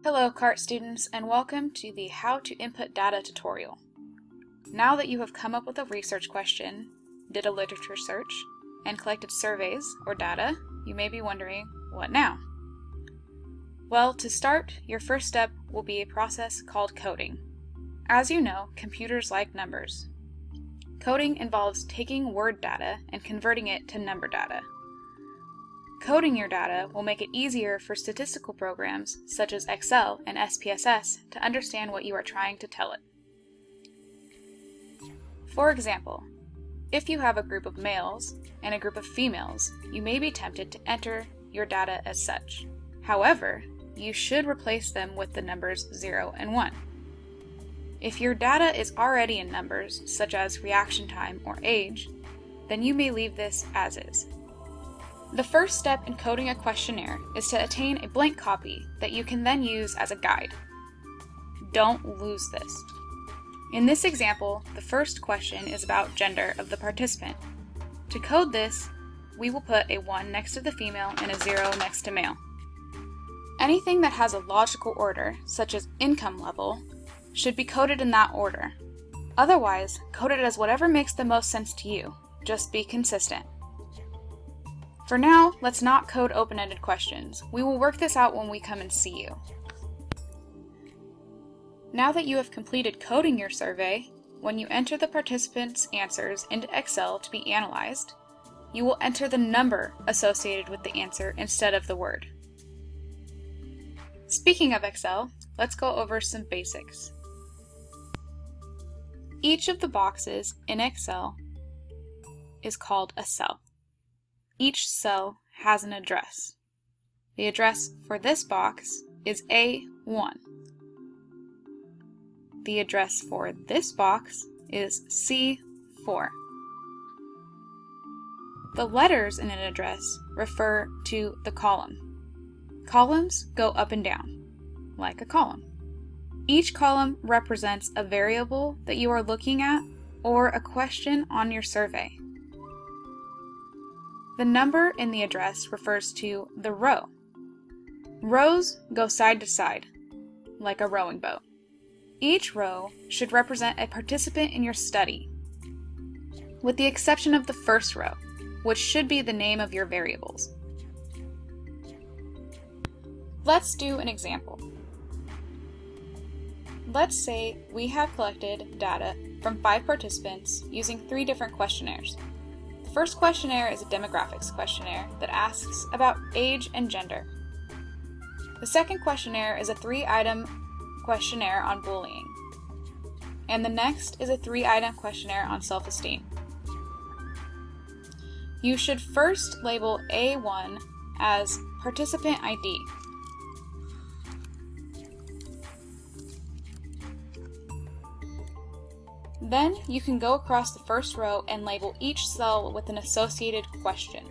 Hello CART students, and welcome to the How to Input Data tutorial. Now that you have come up with a research question, did a literature search, and collected surveys or data, you may be wondering, what now? Well, to start, your first step will be a process called coding. As you know, computers like numbers. Coding involves taking word data and converting it to number data. Coding your data will make it easier for statistical programs such as Excel and SPSS to understand what you are trying to tell it. For example, if you have a group of males and a group of females, you may be tempted to enter your data as such. However, you should replace them with the numbers 0 and 1. If your data is already in numbers, such as reaction time or age, then you may leave this as is. The first step in coding a questionnaire is to attain a blank copy that you can then use as a guide. Don't lose this. In this example, the first question is about gender of the participant. To code this, we will put a 1 next to the female and a 0 next to male. Anything that has a logical order, such as income level, should be coded in that order. Otherwise, code it as whatever makes the most sense to you. Just be consistent. For now, let's not code open-ended questions. We will work this out when we come and see you. Now that you have completed coding your survey, when you enter the participants' answers into Excel to be analyzed, you will enter the number associated with the answer instead of the word. Speaking of Excel, let's go over some basics. Each of the boxes in Excel is called a cell. Each cell has an address. The address for this box is A1. The address for this box is C4. The letters in an address refer to the column. Columns go up and down, like a column. Each column represents a variable that you are looking at or a question on your survey. The number in the address refers to the row. Rows go side to side, like a rowing boat. Each row should represent a participant in your study, with the exception of the first row, which should be the name of your variables. Let's do an example. Let's say we have collected data from 5 participants using 3 different questionnaires. The first questionnaire is a demographics questionnaire that asks about age and gender. The second questionnaire is a 3-item questionnaire on bullying. And the next is a 3-item questionnaire on self-esteem. You should first label A1 as participant ID. Then you can go across the first row and label each cell with an associated question.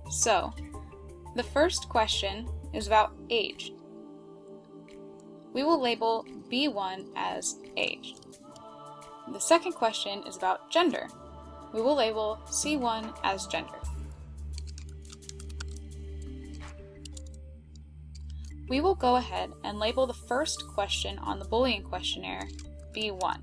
So, the first question is about age. We will label B1 as age. The second question is about gender. We will label C1 as gender. We will go ahead and label the first question on the bullying questionnaire B1.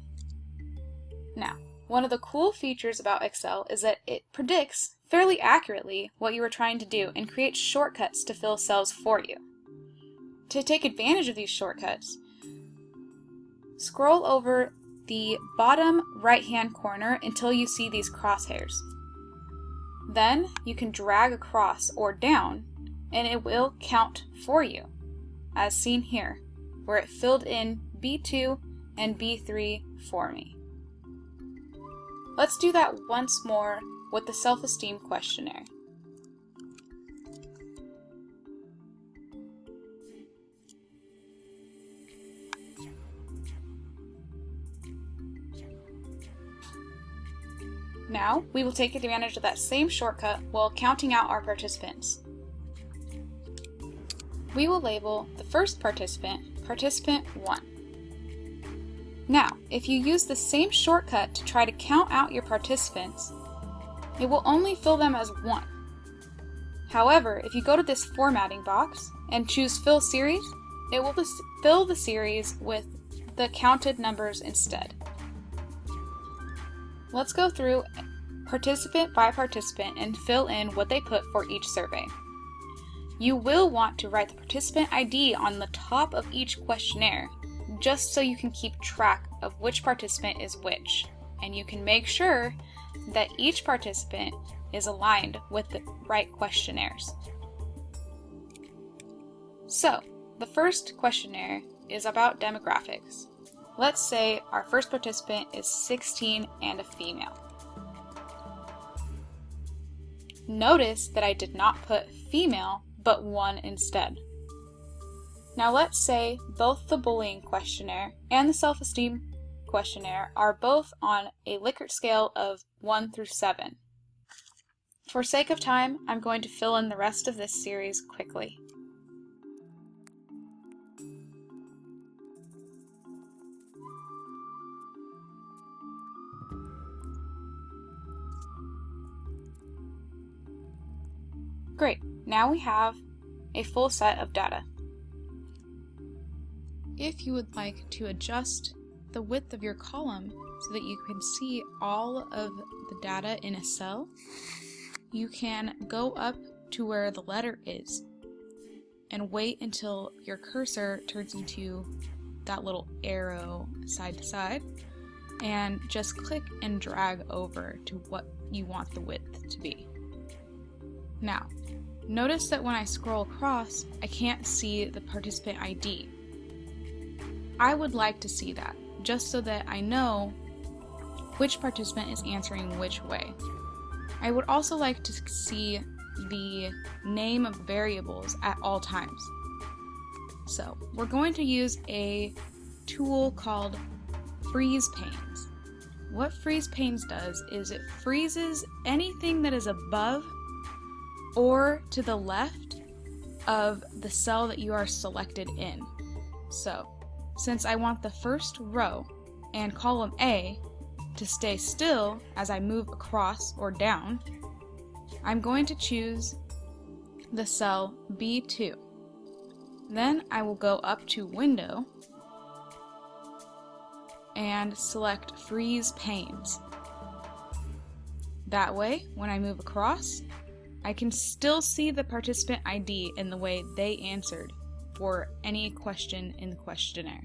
Now, one of the cool features about Excel is that it predicts fairly accurately what you are trying to do and creates shortcuts to fill cells for you. To take advantage of these shortcuts, scroll over the bottom right-hand corner until you see these crosshairs. Then you can drag across or down and it will count for you, as seen here, where it filled in B2 and B3 for me. Let's do that once more with the self-esteem questionnaire. Now, we will take advantage of that same shortcut while counting out our participants. We will label the first participant, participant 1. Now, if you use the same shortcut to try to count out your participants, it will only fill them as 1. However, if you go to this formatting box and choose Fill Series, it will fill the series with the counted numbers instead. Let's go through participant by participant and fill in what they put for each survey. You will want to write the participant ID on the top of each questionnaire, just so you can keep track of which participant is which, and you can make sure that each participant is aligned with the right questionnaires. So, the first questionnaire is about demographics. Let's say our first participant is 16 and a female. Notice that I did not put female, but 1 instead. Now let's say both the bullying questionnaire and the self-esteem questionnaire are both on a Likert scale of 1 through 7. For sake of time, I'm going to fill in the rest of this series quickly. Great, now we have a full set of data. If you would like to adjust the width of your column so that you can see all of the data in a cell, you can go up to where the letter is and wait until your cursor turns into that little arrow side to side, and just click and drag over to what you want the width to be. Now, notice that when I scroll across, I can't see the participant ID. I would like to see that, just so that I know which participant is answering which way. I would also like to see the name of variables at all times. So, we're going to use a tool called Freeze Panes. What Freeze Panes does is it freezes anything that is above or to the left of the cell that you are selected in. So, since I want the first row and column A to stay still as I move across or down, I'm going to choose the cell B2. Then I will go up to Window and select Freeze Panes. That way, when I move across, I can still see the participant ID in the way they answered for any question in the questionnaire.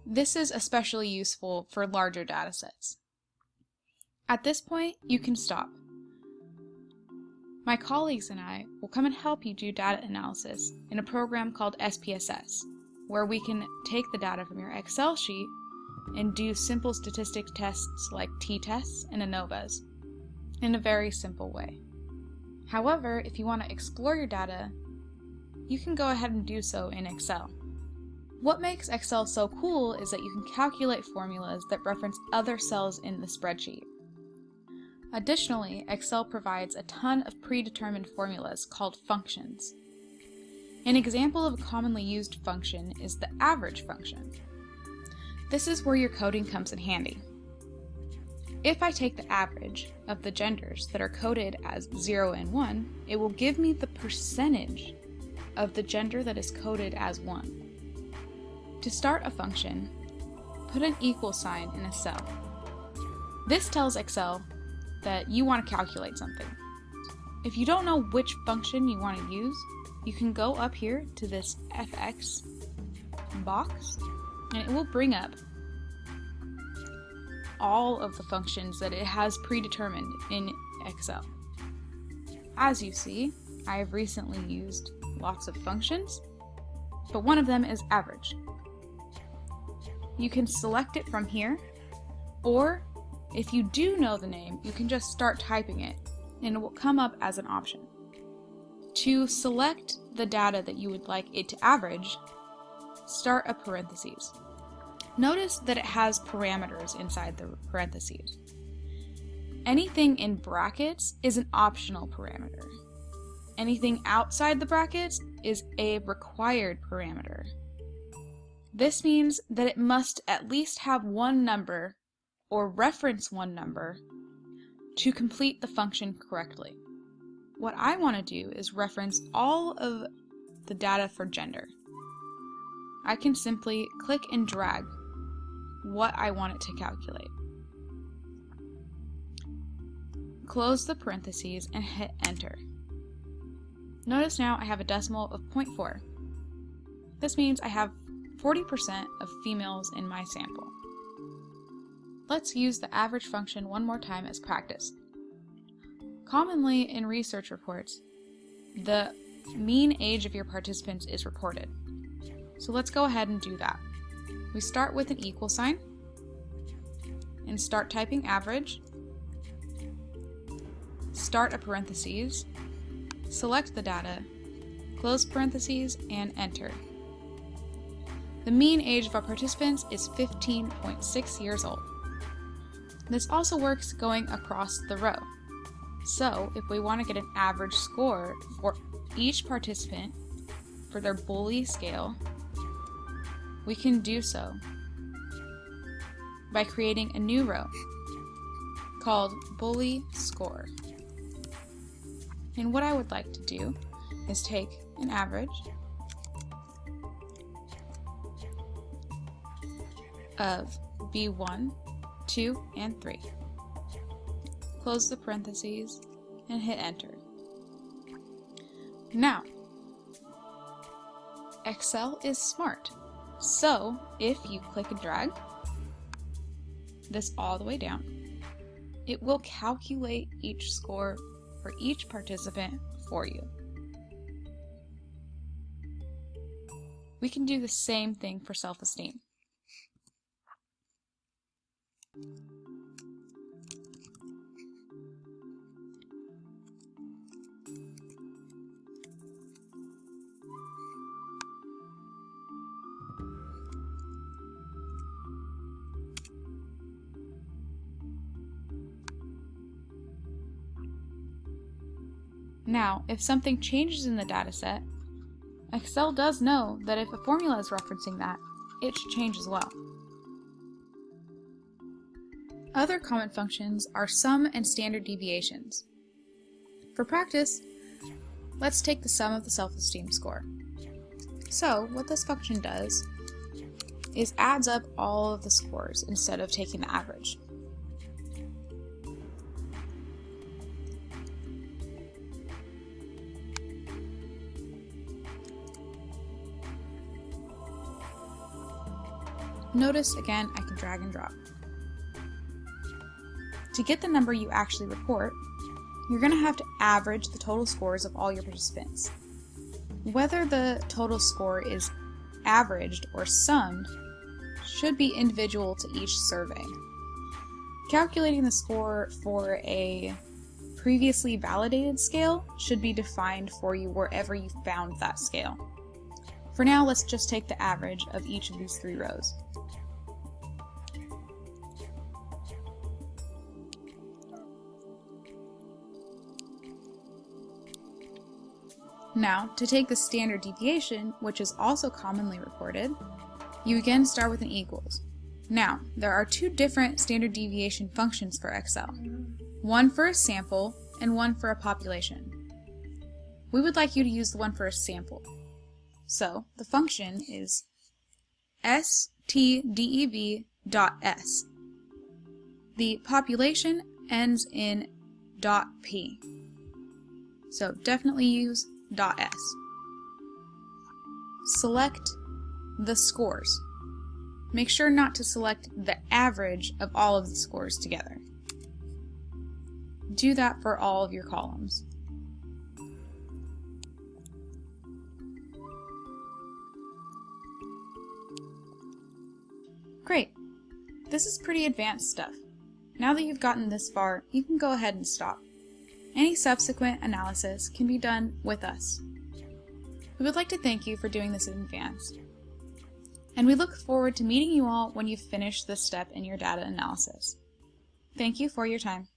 This is especially useful for larger datasets. At this point, you can stop. My colleagues and I will come and help you do data analysis in a program called SPSS, where we can take the data from your Excel sheet and do simple statistics tests like t-tests and ANOVAs in a very simple way. However, if you want to explore your data, you can go ahead and do so in Excel. What makes Excel so cool is that you can calculate formulas that reference other cells in the spreadsheet. Additionally, Excel provides a ton of predetermined formulas called functions. An example of a commonly used function is the average function. This is where your coding comes in handy. If I take the average of the genders that are coded as 0 and 1, it will give me the percentage of the gender that is coded as 1. To start a function, put an equal sign in a cell. This tells Excel that you want to calculate something. If you don't know which function you want to use, you can go up here to this FX box, and it will bring up all of the functions that it has predetermined in Excel. As you see, I have recently used lots of functions, but one of them is average. You can select it from here, or if you do know the name, you can just start typing it, and it will come up as an option. To select the data that you would like it to average, start a parentheses. Notice that it has parameters inside the parentheses. Anything in brackets is an optional parameter. Anything outside the brackets is a required parameter. This means that it must at least have one number or reference one number to complete the function correctly. what I want to do is reference all of the data for gender. I can simply click and drag what I want it to calculate. Close the parentheses and hit enter. Notice now I have a decimal of 0.4. This means I have 40% of females in my sample. Let's use the average function one more time as practice. Commonly in research reports, the mean age of your participants is reported. So let's go ahead and do that. We start with an equal sign and start typing average, start a parentheses, select the data, close parentheses, and enter. The mean age of our participants is 15.6 years old. This also works going across the row. So if we want to get an average score for each participant for their bully scale, we can do so by creating a new row called bully score. And what I would like to do is take an average of B1, 2, and 3. Close the parentheses and hit enter. Now, Excel is smart. So if you click and drag this all the way down, it will calculate each score for each participant for you. We can do the same thing for self-esteem. Now, if something changes in the dataset, Excel does know that if a formula is referencing that, it should change as well. Other common functions are sum and standard deviations. For practice, let's take the sum of the self-esteem score. So, what this function does is adds up all of the scores instead of taking the average. Notice again, I can drag and drop. To get the number you actually report, you're going to have to average the total scores of all your participants. Whether the total score is averaged or summed should be individual to each survey. Calculating the score for a previously validated scale should be defined for you wherever you found that scale. For now, let's just take the average of each of these 3 rows. Now, to take the standard deviation, which is also commonly reported, you again start with an equals. Now, there are 2 different standard deviation functions for Excel, one for a sample and one for a population. We would like you to use the one for a sample. So, the function is stdev.s. The population ends in .p. So, definitely use .s. Select the scores. Make sure not to select the average of all of the scores together. Do that for all of your columns. Great! This is pretty advanced stuff. Now that you've gotten this far, you can go ahead and stop. Any subsequent analysis can be done with us. We would like to thank you for doing this in advance, and we look forward to meeting you all when you've finished this step in your data analysis. Thank you for your time.